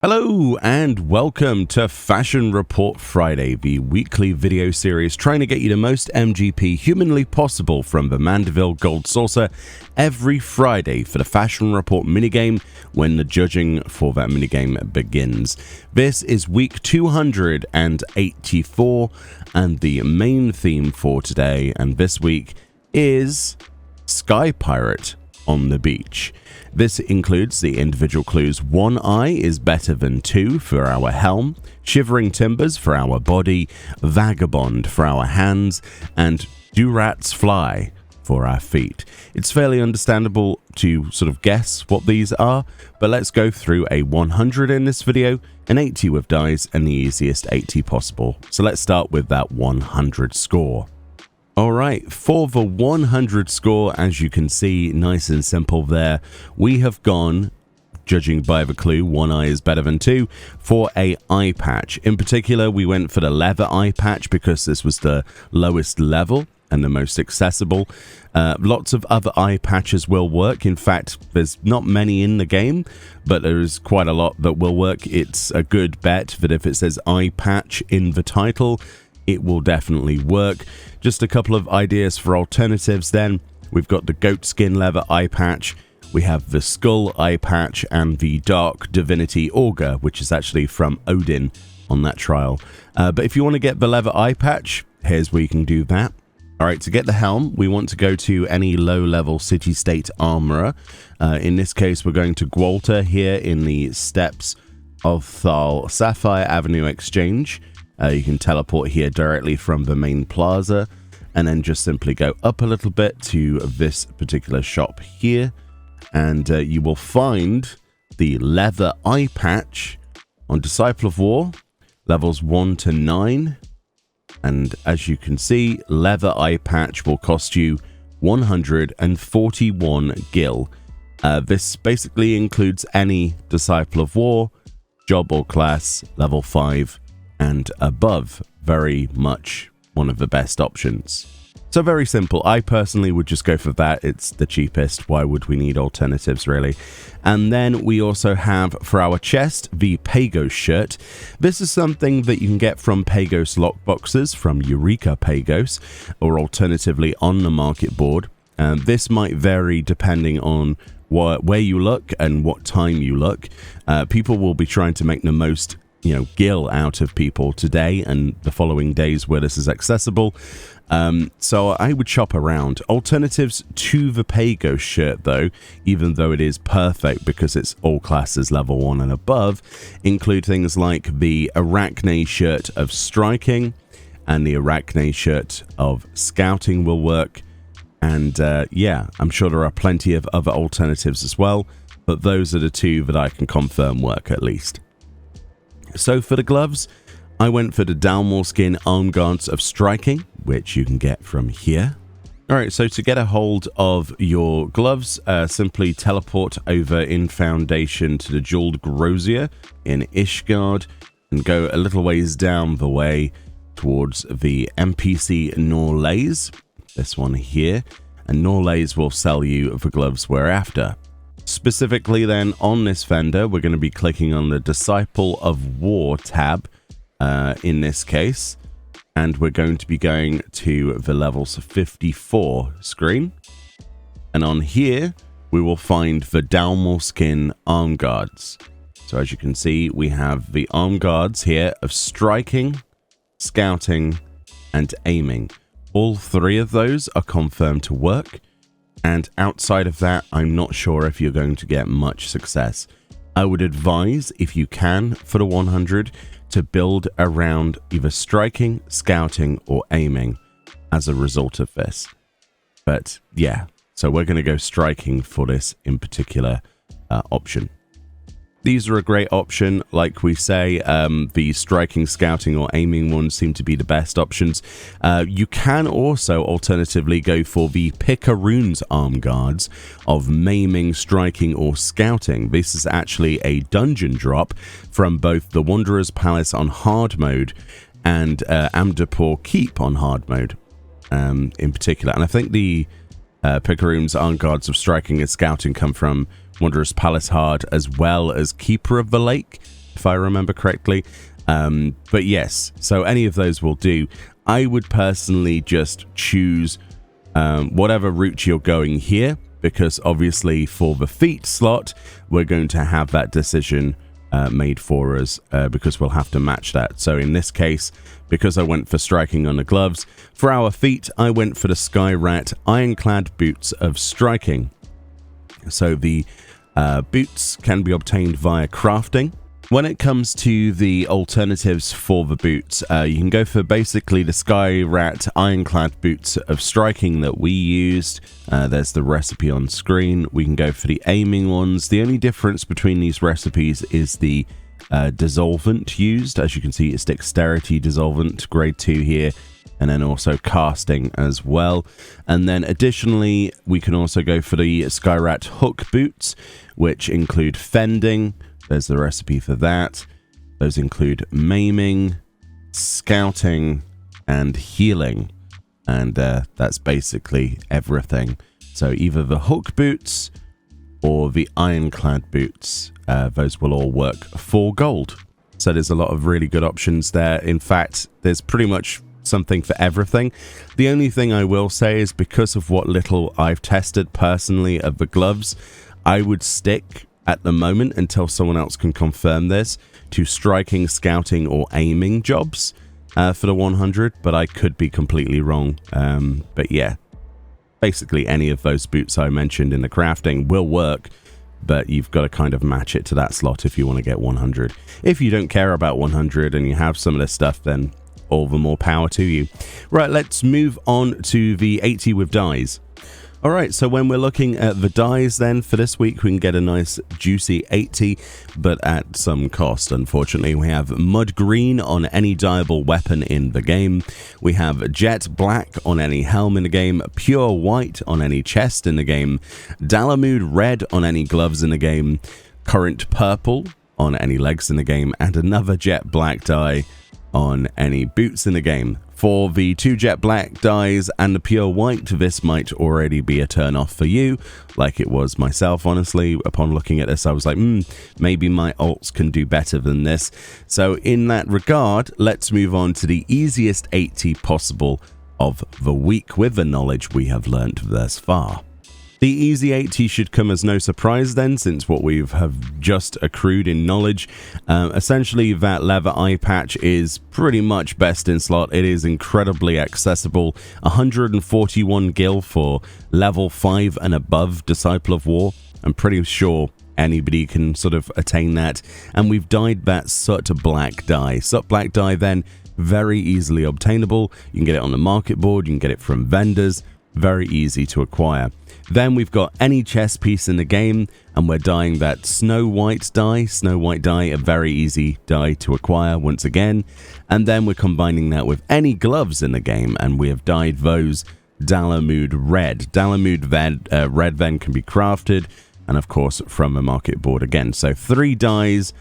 Hello and welcome to Fashion Report Friday, the weekly video series trying to get you the most MGP humanly possible from the Mandeville Gold Saucer every Friday for the Fashion Report minigame when the judging for that minigame begins. This is week 284 and the main theme for today and this week is Sky Pirate on the beach. This includes the individual clues one eye is better than two for our helm, shivering timbers for our body, vagabond for our hands, and do rats fly for our feet. It's fairly understandable to sort of guess what these are, but let's go through a 100 in this video, an 80 with dice, and the easiest 80 possible. So let's start with that 100 score. Alright, for the 100 score, as you can see, nice and simple there, we have gone, judging by the clue, one eye is better than two, for a eye patch. In particular, we went for the leather eye patch because this was the lowest level and the most accessible. Lots of other eye patches will work. In fact, there's not many in the game, but there's quite a lot that will work. It's a good bet that if it says eye patch in the title, it will definitely work. Just a couple of ideas for alternatives then. We've got the goat skin leather eye patch, we have the skull eye patch, and the dark divinity auger, which is actually from Odin on that trial. But if you want to get the leather eye patch, here's where you can do that. Alright, to get the helm, we want to go to any low-level city-state armorer. In this case, we're going to Gwalter here in the steps of Thal Sapphire Avenue Exchange. You can teleport here directly from the main plaza and then just simply go up a little bit to this particular shop here and you will find the leather eye patch on Disciple of War levels 1 to 9, and as you can see, leather eye patch will cost you 141 gil. This basically includes any Disciple of War job or class level 5 and above. Very much one of the best options. So very simple. I personally would just go for that. It's the cheapest. Why would we need alternatives, really? And then we also have for our chest the Pagos shirt. This is something that you can get from Pagos lockboxes from Eureka Pagos, or alternatively on the market board. This might vary depending on where you look and what time you look. People will be trying to make the most gil out of people today and the following days where this is accessible. So I would shop around. Alternatives to the Pagos shirt, though, even though it is perfect because it's all classes level 1 and above, include things like the Arachne shirt of striking and the Arachne shirt of scouting will work. And yeah, I'm sure there are plenty of other alternatives as well, but those are the two that I can confirm work at least. So for the gloves, I went for the Dalmor Skin Arm Guards of Striking, which you can get from here. Alright, so to get a hold of your gloves, simply teleport over in Foundation to the Jeweled Grosier in Ishgard and go a little ways down the way towards the NPC Norlays, this one here, and Norlays will sell you the gloves we're after. Specifically then on this vendor, we're going to be clicking on the Disciple of War tab in this case, and we're going to be going to the levels 54 screen, and on here we will find the Dalmor Skin Arm Guards. So as you can see, we have the arm guards here of striking, scouting, and aiming. All three of those are confirmed to work. And outside of that, I'm not sure if you're going to get much success. I would advise, if you can, for the 100, to build around either striking, scouting, or aiming as a result of this. But yeah, so we're going to go striking for this in particular option. These are a great option. Like we say, the striking, scouting, or aiming ones seem to be the best options. You can also alternatively go for the Picaroon's Arm Guards of maiming, striking, or scouting. This is actually a dungeon drop from both the Wanderer's Palace on hard mode and Amdapur Keep on hard mode in particular. And I think the Picaroon's Arm Guards of striking and scouting come from Wanderer's Palace hard as well as Keeper of the Lake. if I remember correctly. But yes, so any of those will do. I would personally just choose whatever route you're going here, because obviously for the feet slot, we're going to have that decision made for us because we'll have to match that. So in this case, because I went for striking on the gloves, for our feet, I went for the Sky Rat Ironclad Boots of Striking. So the boots can be obtained via crafting. When it comes to the alternatives for the boots, you can go for basically the Sky Rat Ironclad Boots of Striking that we used. There's the recipe on screen. We can go for the aiming ones. The only difference between these recipes is the dissolvent used. As you can see, it's Dexterity Dissolvent, grade 2 here, and then also casting as well. And then additionally, we can also go for the Sky Rat Hook Boots, which include fending. There's the recipe for that. Those include maiming, scouting, and healing. And that's basically everything. So either the hook boots or the ironclad boots, those will all work for gold. So there's a lot of really good options there. In fact, there's pretty much something for everything. The only thing I will say is because of what little I've tested personally of the gloves, I would stick at the moment, until someone else can confirm this, to striking, scouting, or aiming jobs for the 100, but I could be completely wrong. But yeah, basically any of those boots I mentioned in the crafting will work, but you've got to kind of match it to that slot if you want to get 100. If you don't care about 100 and you have some of this stuff, then all the more power to you. Right, let's move on to the 80 with dies. Alright, so when we're looking at the dies then, for this week we can get a nice juicy 80, but at some cost, unfortunately. We have Mud Green on any dieable weapon in the game. We have Jet Black on any helm in the game, Pure White on any chest in the game, Dalamud Red on any gloves in the game, Current Purple on any legs in the game, and another Jet Black die on any boots in the game. For the 2 Jet Black dies and the Pure White, this might already be a turn off for you, like it was myself, honestly. Upon looking at this, I was like, maybe my alts can do better than this. So in that regard, let's move on to the easiest 80 possible of the week with the knowledge we have learnt thus far. The easy 80 should come as no surprise then, since what we have just accrued in knowledge. Essentially, that leather eye patch is pretty much best in slot. It is incredibly accessible. 141 gil for level 5 and above Disciple of War. I'm pretty sure anybody can sort of attain that. And we've dyed that Soot Black dye. Soot Black dye then, very easily obtainable. You can get it on the market board, you can get it from vendors. Very easy to acquire. Then we've got any chest piece in the game, and we're dyeing that Snow White dye. Snow White dye, a very easy dye to acquire once again. And then we're combining that with any gloves in the game, and we have dyed those Dalamud Red. Dalamud Red then can be crafted, and of course from a market board again. So 3 dyes,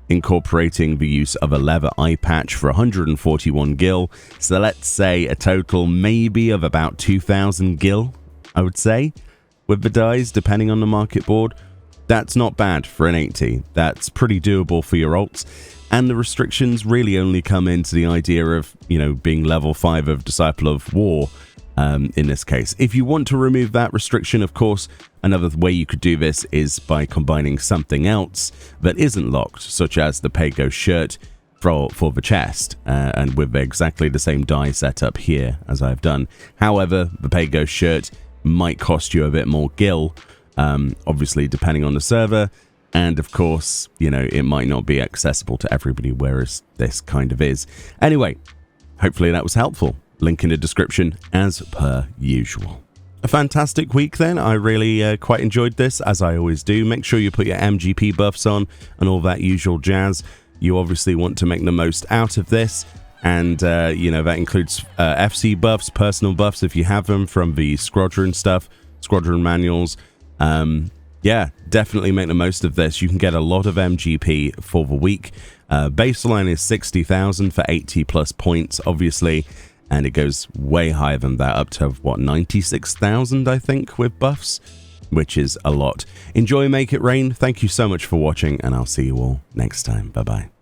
incorporating the use of a leather eye patch for 141 gil. So let's say a total maybe of about 2,000 gil, I would say, with the dies, depending on the market board. That's not bad for an 80. That's pretty doable for your alts. And the restrictions really only come into the idea of, you know, being level 5 of Disciple of War in this case. If you want to remove that restriction, of course, another way you could do this is by combining something else that isn't locked, such as the Pago shirt for the chest, and with exactly the same dye setup here as I've done. However, the Pago shirt might cost you a bit more gil, obviously depending on the server, and of course, you know, it might not be accessible to everybody, whereas this kind of is. Anyway, hopefully that was helpful. Link in the description as per usual. A fantastic week then. I really quite enjoyed this, as I always do. Make sure you put your MGP buffs on and all that usual jazz. You obviously want to make the most out of this, and you know, that includes FC buffs, personal buffs if you have them from the squadron stuff, squadron manuals. Yeah, definitely make the most of this. You can get a lot of MGP for the week. Baseline is 60,000 for 80 plus points, obviously. And it goes way higher than that, up to, what, 96,000, I think, with buffs. which is a lot. Enjoy Make It Rain. Thank you so much for watching, and I'll see you all next time. Bye-bye.